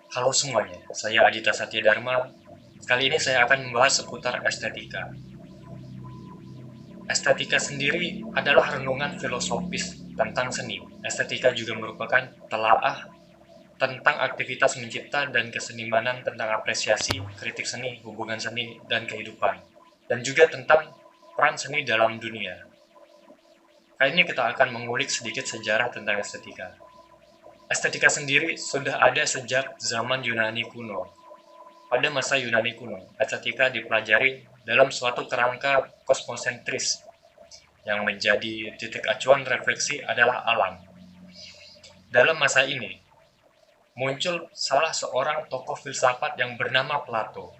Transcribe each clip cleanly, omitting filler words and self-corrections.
Halo semuanya, saya Adita Satyadharma. Kali ini saya akan membahas seputar estetika. Estetika sendiri adalah renungan filosofis tentang seni. Estetika juga merupakan telaah tentang aktivitas mencipta dan kesenimanan, tentang apresiasi, kritik seni, hubungan seni, dan kehidupan. Dan juga tentang peran seni dalam dunia. Kali ini kita akan mengulik sedikit sejarah tentang estetika. Estetika sendiri sudah ada sejak zaman Yunani kuno. Pada masa Yunani kuno, estetika dipelajari dalam suatu kerangka kosmosentris yang menjadi titik acuan refleksi adalah alam. Dalam masa ini, muncul salah seorang tokoh filsafat yang bernama Plato,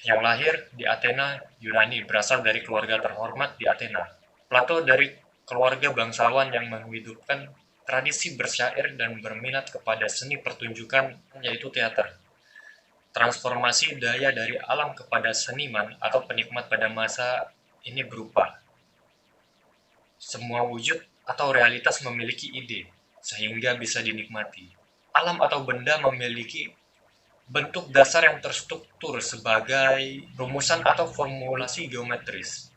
yang lahir di Athena, Yunani, berasal dari keluarga terhormat di Athena. Plato dari keluarga bangsawan yang menghidupkan tradisi bersyair dan berminat kepada seni pertunjukan, yaitu teater. Transformasi daya dari alam kepada seniman atau penikmat pada masa ini berupa semua wujud atau realitas memiliki ide, sehingga bisa dinikmati. Alam atau benda memiliki bentuk dasar yang terstruktur sebagai rumusan atau formulasi geometris.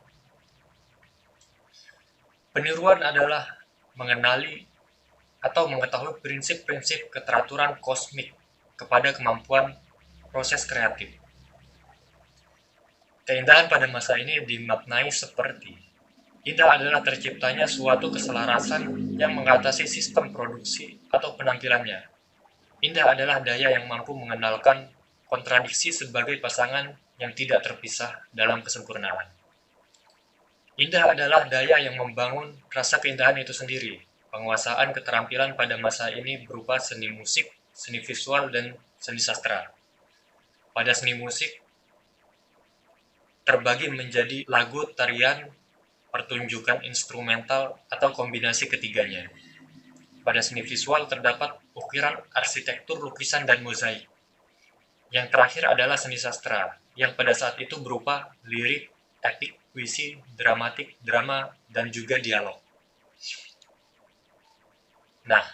Peniruan adalah mengenali atau mengetahui prinsip-prinsip keteraturan kosmik kepada kemampuan proses kreatif. Keindahan pada masa ini dimaknai seperti indah adalah terciptanya suatu keselarasan yang mengatasi sistem produksi atau penampilannya. Indah adalah daya yang mampu mengenalkan kontradiksi sebagai pasangan yang tidak terpisah dalam kesempurnaan. Indah adalah daya yang membangun rasa keindahan itu sendiri. Penguasaan keterampilan pada masa ini berupa seni musik, seni visual, dan seni sastra. Pada seni musik, terbagi menjadi lagu, tarian, pertunjukan instrumental, atau kombinasi ketiganya. Pada seni visual terdapat ukiran, arsitektur, lukisan, dan mozaik. Yang terakhir adalah seni sastra, yang pada saat itu berupa lirik, epik, puisi, dramatik, drama, dan juga dialog. Nah,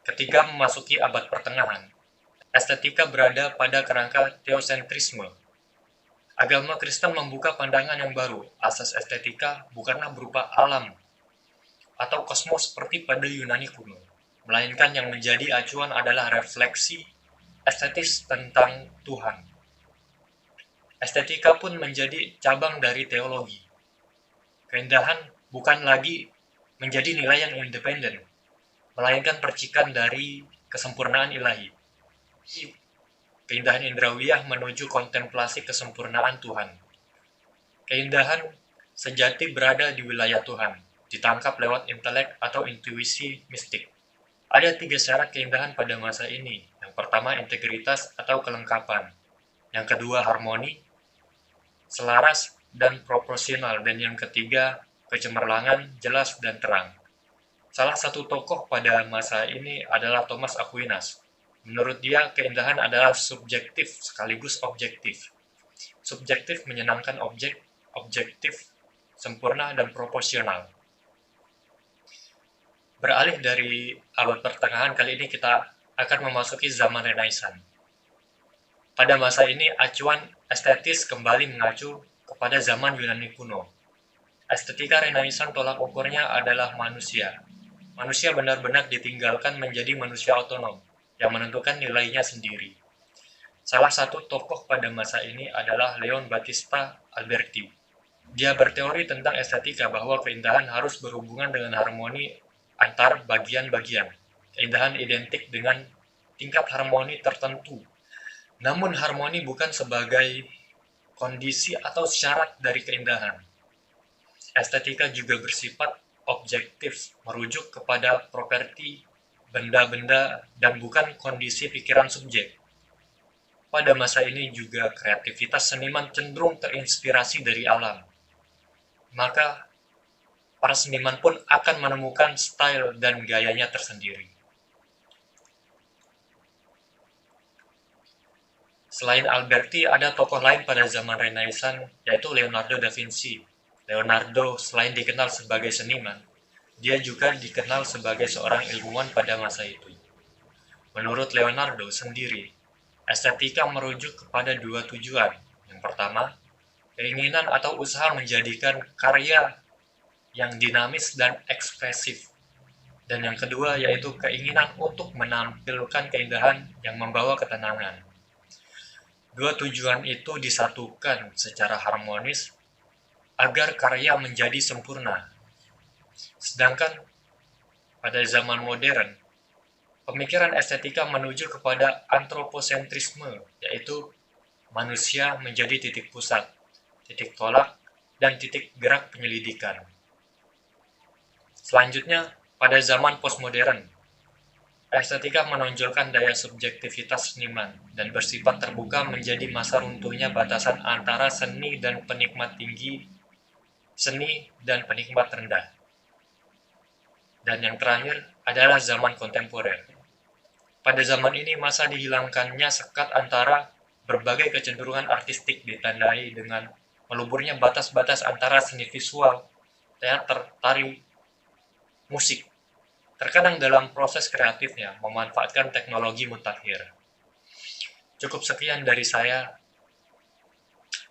ketika memasuki abad pertengahan, estetika berada pada kerangka teosentrisme. Agama Kristen membuka pandangan yang baru. Asas estetika bukanlah berupa alam atau kosmos seperti pada Yunani kuno, melainkan yang menjadi acuan adalah refleksi estetis tentang Tuhan. Estetika pun menjadi cabang dari teologi. Keindahan bukan lagi menjadi nilai yang independen, melainkan percikan dari kesempurnaan ilahi. Keindahan indrawiyah menuju kontemplasi kesempurnaan Tuhan. Keindahan sejati berada di wilayah Tuhan, ditangkap lewat intelek atau intuisi mistik. Ada 3 syarat keindahan pada masa ini. Yang pertama, integritas atau kelengkapan. Yang kedua, harmoni, selaras, dan proporsional. Dan yang ketiga, kecemerlangan, jelas, dan terang. Salah satu tokoh pada masa ini adalah Thomas Aquinas. Menurut dia, keindahan adalah subjektif sekaligus objektif. Subjektif menyenangkan objek, objektif sempurna dan proporsional. Beralih dari abad pertengahan, kali ini kita akan memasuki zaman Renaissance. Pada masa ini, acuan estetis kembali mengacu kepada zaman Yunani kuno. Estetika Renaissance tolak ukurnya adalah manusia. Manusia benar-benar ditinggalkan menjadi manusia otonom yang menentukan nilainya sendiri. Salah satu tokoh pada masa ini adalah Leon Battista Alberti. Dia berteori tentang estetika bahwa keindahan harus berhubungan dengan harmoni antar bagian-bagian. Keindahan identik dengan tingkat harmoni tertentu. Namun harmoni bukan sebagai kondisi atau syarat dari keindahan. Estetika juga bersifat objektif, merujuk kepada properti benda-benda dan bukan kondisi pikiran subjek. Pada masa ini juga kreativitas seniman cenderung terinspirasi dari alam. Maka para seniman pun akan menemukan style dan gayanya tersendiri. Selain Alberti, ada tokoh lain pada zaman Renaissance, yaitu Leonardo da Vinci. Leonardo selain dikenal sebagai seniman, dia juga dikenal sebagai seorang ilmuwan pada masa itu. Menurut Leonardo sendiri, Estetika merujuk kepada dua tujuan. Yang pertama, keinginan atau usaha menjadikan karya yang dinamis dan ekspresif. Dan yang kedua yaitu keinginan untuk menampilkan keindahan yang membawa ketenangan. Dua tujuan itu disatukan secara harmonis agar karya menjadi sempurna. Sedangkan pada zaman modern, pemikiran estetika menuju kepada antroposentrisme, yaitu manusia menjadi titik pusat, titik tolak, dan titik gerak penyelidikan. Selanjutnya, pada zaman postmodern, estetika menonjolkan daya subjektivitas seniman dan bersifat terbuka menjadi masa runtuhnya batasan antara seni dan penikmat tinggi, seni dan penikmat rendah. Dan yang terakhir adalah zaman kontemporer. Pada zaman ini masa dihilangkannya sekat antara berbagai kecenderungan artistik ditandai dengan meluburnya batas-batas antara seni visual, teater, tari, musik. Terkadang dalam proses kreatifnya memanfaatkan teknologi mutakhir. Cukup sekian dari saya.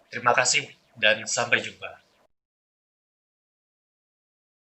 Terima kasih dan sampai jumpa.